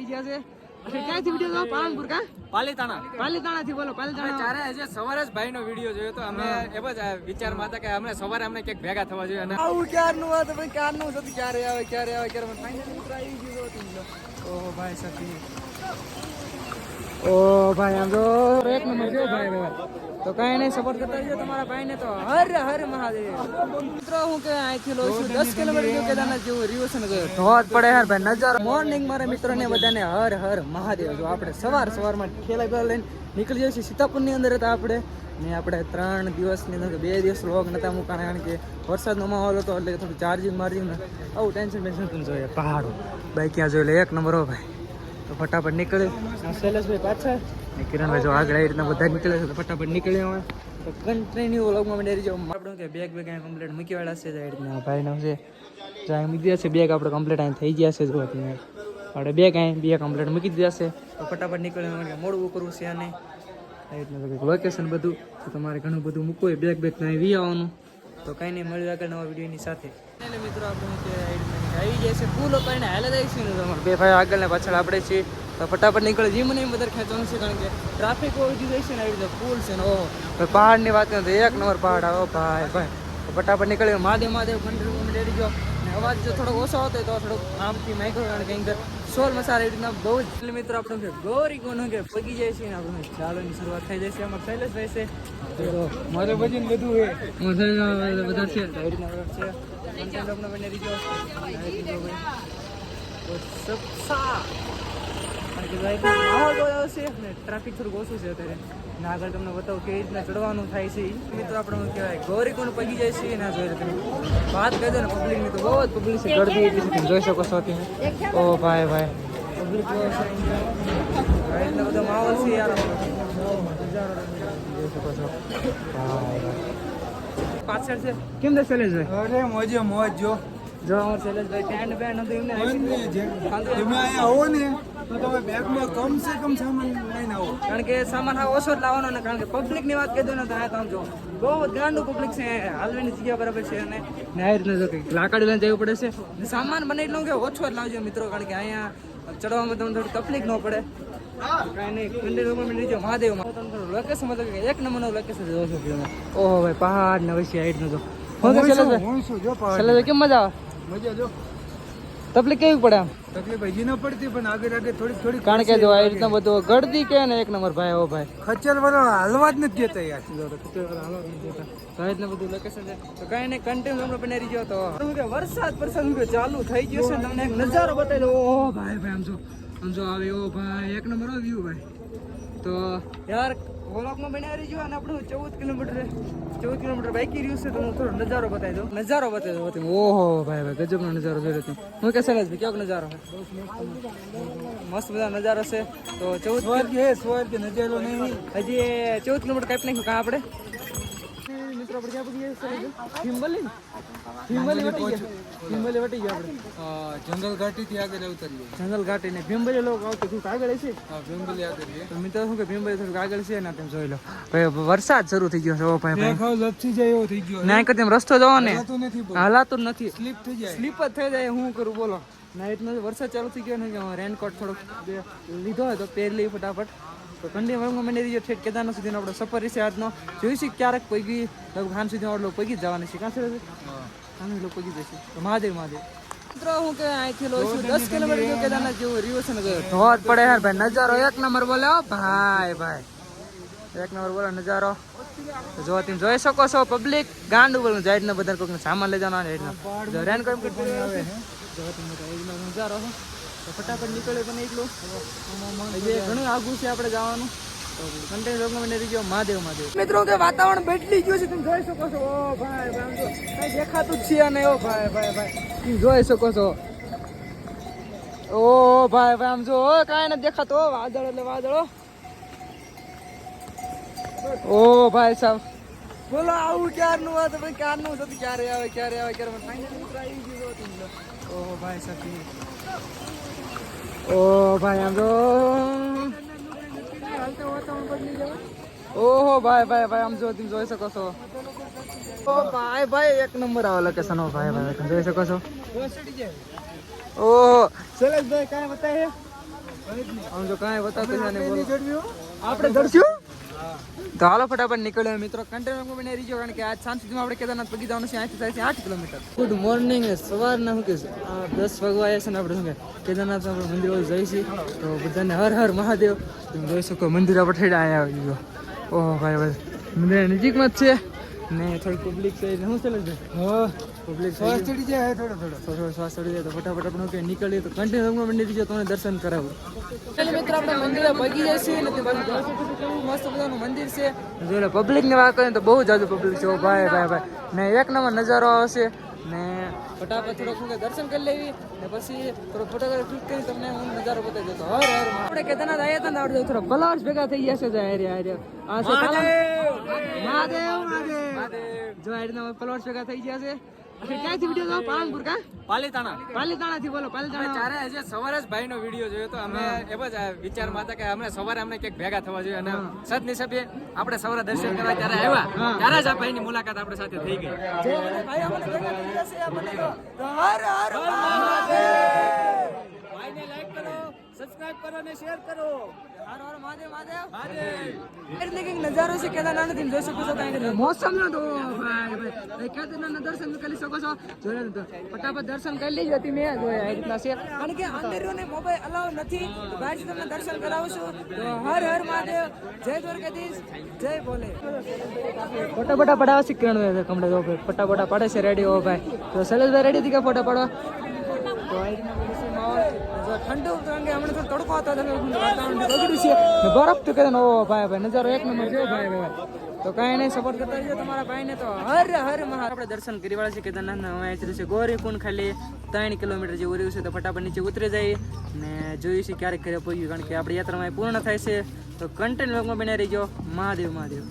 ક્યાંથી વિડીયો જોયો? પાલનપુર કા પાલીતાણા થી બોલો. પાલીતાણા ચારે આજે સવારે જ ભાઈ નો વિડીયો જોયો તો અમે એ જ વિચારમાં હતા કે અમને સવારે અમને ક્યાંક ભેગા થવા જોઈએ અને આવું ક્યારનું હતું ભાઈ, ક્યારનું હતું, ક્યારે આવે ફાઇનલી આવી ગયું. ઓહો ભાઈ સખી, ઓ ભાઈ આમ જો એક નંબર જો ભાઈ. તો કઈ નહીં, સપોર્ટ કરતા રહેજો તમારા ભાઈને. તો હર હર મહાદેવ. મિત્રો હું કે અહીંથી લઉં છું 10 કિલોમીટર જેવું કેદારનાથ જેવું રહ્યું છે ને, ધોધ પડે યાર ભાઈ નજારો. મોર્નિંગ મારા મિત્રોને બધાને હર હર મહાદેવ. જો આપણે સવારમાં ઠેલા લઈને નીકળી જઈએ છીએ સીતાપુરની અંદર હતા આપણે ને. આપણે 3 દિવસની અંદર 2 દિવસ વ્લોગ નતા મૂકવાના કારણ કે વરસાદનો માહોલ હતો એટલે થોડું ચાર્જિંગ માર્જિંગ ને આવું ટેન્શન તમે જોઈએ. પહાડો ભાઈ ક્યાં જોઈ લે, એક નંબર હો ભાઈ. તો ફટાફટ નીકળે શૈલેષભાઈ પાછળ ને કિરણભાઈ જો આગળ. એ રીતના બધા નીકળે છે તો ફટાફટ નીકળી આવે તો કન્ટિન્યુ વ્લોગમાં મને રહી જાવ. આપણે કે બેગ અહીં કમ્પ્લીટ મૂકી વાળા છે. એ રીતના ભાઈનો છે જ્યાં મૂકી દીધા છે બેગ આપણે કમ્પ્લીટ અહીં થઈ ગયા છે. જો તમે આપણે બેગ અહીં બે કમ્પ્લીટ મૂકી દીધા છે તો ફટાફટ નીકળે. મોડું કરવું છે નહીં એ રીતના લોકેશન બધું તો તમારે ઘણું બધું મૂકવું હોય બેગ ત્યાં વી આવવાનું. તો કંઈ નહીં, મળ્યું આગળ નવા વિડીયોની સાથે. એટલે મિત્રો આપણે આવી જાય છે પુલ કરીને હાલે જાય છે ને તમારે બે ભાઈ આગળ ને પાછળ આપણે છીએ તો ફટાફટ નીકળે. જીમ નહીં વધારે ખેંચવાનું છે કારણ કે ટ્રાફિક ઓછી જાય છે ને. આવી રીતે પુલ છે ને ઓહો પહાડની વાત કરીએ તો એક નંબર પહાડ આવો ભાઈ ભાઈ. તો ફટાફટ નીકળે. મહાદેવ કંટ્રી ડેરી જો ને અવાજ જો થોડોક ઓછો આવતો હોય તો થોડુંક આમથી માઇક્રો કારણ કે કંઈક સોલ મસાલા એ રીતના બહુ જ. એટલે મિત્રો આપણે ગોરી કોનો કે પગી જાય છે ને આપણે ચાલોની શરૂઆત થઈ જાય છે. અમારે શૈલેષભાઈ છે મારે વજન બધું છે બધા છે એ રીતના છે. ટ્રાફિક થોડુંક ઓછું છે અત્યારે ને આગળ તમને બતાવું કેવી રીતના ચડવાનું થાય છે. મિત્રો આપણે કહેવાય ગૌરી કોણ પગી જાય છે ના જોઈ તમે વાત કહી દો ને પબ્લિકની તો બહુ જ પબ્લિક છે. ગળદી એટલી છે તમે જોઈ શકો છો તમે. ઓ ભાઈ ભાઈ પબ્લિક એટલો બધો માહોલ છે યાર. જોઈ શકો છો પાછળ છે કેમ દે શૈલેષભાઈ? અરે મોજે મોજ જો અમારે શૈલેષભાઈ ટેન્ટ બેન્ડ હતું એમને તમે અહીંયા આવો ને તો તમે બેગમાં કમ સે કમ સામાન લઈને આવો કારણ કે સામાન હા ઓછો જ લાવવાનો ને. કારણ કે પબ્લિકની વાત કહી દો ને તો આ તમે જો બહુ જ ગાંડું પબ્લિક છે. હાલવાની જગ્યા બરાબર છે અને આ રીતના જો કંઈક લાકડી લઈને જવું પડે છે. સામાન બને એટલું કે ઓછો જ લાવજો મિત્રો કારણ કે અહીંયા ચડવામાં તમને થોડી તકલીફ ન પડે. કાંઈ નહીં મહાદેવમાં લોકેશન એક નંબરનું લોકેશન જોશો. ઓહો ભાઈ પહાડ ને વચ્ચે હાઈટ નો જો કેમ મજા આવે? મજા જો તકલીફ કેવી પડે? આમ તકલીફ હજી ન પડતી પણ આગળ થોડી કારણ કે જો આ રીતના બધું ગળદી કે ને એક નંબર ભાઈ. ઓ ભાઈ ખચ્ચર વાળા હાલવા જ નથી દેતા યાર. તો રીતના બધું લોકેશન છે તો કઈ નહીં કન્ટિન્યુ આપણે બનાવી ગયો તો વરસાદ ચાલુ થઈ ગયો છે. તમને એક નજારો બતાવી દો. ઓ ભાઈ ભાઈ આમ જો આવે ઓ ભાઈ એક નંબર વ્યૂ ભાઈ. તો યાર વ્લોગમાં બનાવી રહ્યો અને આપણું 14 કિલોમીટર બાકી રહ્યું છે તો હું થોડો નજારો બતાવી દઉં. ઓહો ભાઈ ભાઈ ગજબનો નજારો જોયો તમે. હું કે શૈલેષ ભાઈ કેવો નજારો મસ્ત બધા નજારો છે. તો 14 નજારો નહીં હજી 14 કિલોમીટર કાપી નાખ્યું કાં આપણે મિત્રો આપણે ક્યાં પગી ભીમબલી વટી ગયા આપણે જંગલ ઘાટી થી આગળ ઉતરીએ. જંગલ ઘાટી ને ભીમબલી લોકો આવતો થોડુંક આગળ છે. ભીમબલી આગળ છે તો મિત્રો શું કે ભીમબલી થોડુંક આગળ છે ને તમે જોઈ લો ભાઈ વરસાદ શરૂ થઈ ગયો છે. ઓ ભાઈ લપસી જાય એવો થઈ ગયો. ના કરતી રસ્તો જવો ને હાલાતું નથી. સ્લીપ થઈ જાય સ્લીપ જ થઈ જાય. હું કરું બોલો નાઈટનો વરસાદ ચાલુ થઈ ગયો ને કે રેનકોટ થોડોક લીધો હોય તો પહેરી લઈ ફટાફટ. તો કન્ટિન્યુ મને રહીએ ઠેઠ કેદારનાથ સુધીનો આપણો સફર રહેશે આજનો. જોઈશું ક્યારેક પગી લગભગ ખાન સુધી આપણે પગી જ જવાની છે. કાં છે અમે લોકો પગી જશે તો મહાદેવ મિત્રો હું કે અહીંથી લઉં છું 10 કિલોમીટર જેવું કેદારનાથ જેવું રહ્યું છે ને ધોધ પડે યાર ભાઈ. નજારો એક નંબર બોલે ભાઈ ભાઈ એક નંબર બોલે નજારો. જો તમે જોઈ શકો છો પબ્લિક ગાંડું બોલું જાય ને બધા કોઈક સામાન લઈ જવાનો રેનકોટ આવે નજારો તો ફટાફટ નીકળે પણ એટલું ઘણું આગું છે આપણે જવાનું. મિત્રો કે વાતાવરણ બદલી ગયું છે તમે જોઈ શકો છો. ઓ ભાઈ ભાઈ કઈ દેખાતું જ છે ને. ઓ ભાઈ ભાઈ ભાઈ તમે જોઈ શકો છો. ઓ ભાઈ ભાઈ આમ જો કાંઈ નથી દેખાતો. વાદળ એટલે વાદળો. ઓ ભાઈ સાહેબ બોલો આવું ક્યારનું વાત ભાઈ ક્યારનું થતું ક્યારે આવે ફાઇનલી મિત્રો આવી ગયું. ઓ ભાઈ સાહેબ ઓ ભાઈ આમ જો ઓહો ભાઈ ભાઈ ભાઈ આમ જો તમે જોઈ શકો છો. ઓ ભાઈ ભાઈ એક નંબર આવે લોકેશન. ઓ ભાઈ ભાઈ જોઈ શકો છો. ઓહો શૈલેષભાઈ કાંઈ બતાવે આમ જો કાંઈ બતાવતું છે ને બોલો આપણે દર્શું તો હાલો ફટાફટ નીકળ્યો મિત્રો કન્ટેનર બને રહીજો કારણ કે આજ સાંજ સુધીમાં આપણે કેદારનાથ પગી જવાનું છે અહીંથી થાય છે 8 કિલોમીટર ગુડ મોર્નિંગ સવારના શું કે 10 વાગવા આવ્યા છે ને આપણે શું કે કેદારનાથ આપણે મંદિર જઈશું તો બધાને હર હર મહાદેવ તમે જોઈ શકો મંદિર આપણે ઠેડા અહીંયા આવી ગયો ઓહો ભાઈ ભાઈ મંદિર નજીકમાં જ છે ને થોડી પબ્લિક છે શું ચાલે છે હા પબ્લિક શ્વાસ ચડી જાય થોડો શ્વાસ ચડી જાય તો ફટાફટ આપણે કે નીકળીએ તો કન્ટેનરમાં બની દીજો તમને દર્શન કરાવું ચાલો મિત્રો આપણે મંદિરે પગી જઈશું ને તે બાજુ જોઈ શકો છો કેવું મસ્ત મજાનું મંદિર છે જો પબ્લિક ને વાત કરીએ તો બહુ જાજુ પબ્લિક છે ભાઈ ભાઈ ભાઈ ને એક નંબર નજારો આવશે ને ફટાફટ થોડોક દર્શન કરી લેવી ને પછી થોડો ફોટોગ્રાફ ક્લિક કરી તમને હું નજારો બતાવી દેતો હર હર આપણે કેદારનાથ આવ્યા હતા ને આપણે થોડા ફલાવર્સ ભેગા થઈ ગયા છે આ છે મહાદેવ જો આ રીતના ફલાવર્સ ભેગા થઈ ગયા છે ક્યાંથી વિડીયો જોયો પાલનપુર કા પાલીતાણા થી બોલો પાલીતાણા ચારે આજે સવારે જ ભાઈનો વિડીયો જોયો તો અમે એમ જ વિચારમાં હતા કે અમે સવારે અમને ક્યાંક ભેગા થવા જોઈએ અને સદનસીબે આપણે સવારે દર્શન કરવા ત્યારે આવ્યા ત્યારે જ આ ભાઈની મુલાકાત આપણે સાથે થઈ ગઈ ભાઈ અમને ભેગા થઈ ગયા છે આપણને તો હર હર મહાદેવ ભાઈને લાઈક કરો સબસ્ક્રાઇબ કરો અને શેર કરો હર હર મહાદેવ મહાદેવ એટલે કે નજારો છે કેદારનાથ થી જોઈ શકો છો કાંઈ મોસમ નો તો ભાઈ કેદારનાથ દર્શન કરી શકો છો જોયા તો ફટાફટ દર્શન કરી લેજો હતી મેં જોયા આ રીતના છે કારણ કે અંદરને મોબાઈલ અલાઉ નથી બહારથી તમને દર્શન કરાવશું તો હર હર મહાદેવ જય દ્વારકાધીશ જય ભોલે ફટાફટ પડાવ શીખવાનું છે કમળે જો ભાઈ ફટાફટ પડે છે રેડી હો ભાઈ તો શૈલેષભાઈ રેડી થી કે ફોટા પડવા તો આ રીતના ઠંડુ કારણ કે હમણાં થોડો તડકો હતો વાતાવરણ બગડ્યું છે ને બરફ તો કહેતો ઓ ભાઈ ભાઈ નજારો એક નંબર છે ભાઈ ભાઈ તો કાંઈ નહીં સપોર્ટ કરતા રહીજો તમારા ભાઈને તો હર હર મહા આપણે દર્શન કરી વાળા છે કેદારનાથના અહીંયા છે ગૌરીકુંડ ખાલી 3 કિલોમીટર જેવું રહ્યું છે તો ફટાફટ નીચે ઉતરી જાય ને જોયું છે ક્યારેક ઘરે પહોંચ્યું કારણ કે આપણી યાત્રામાં પૂર્ણ થાય છે તો કન્ટેન્ટ વ્લોગમાં બને રહીજો મહાદેવ મહાદેવ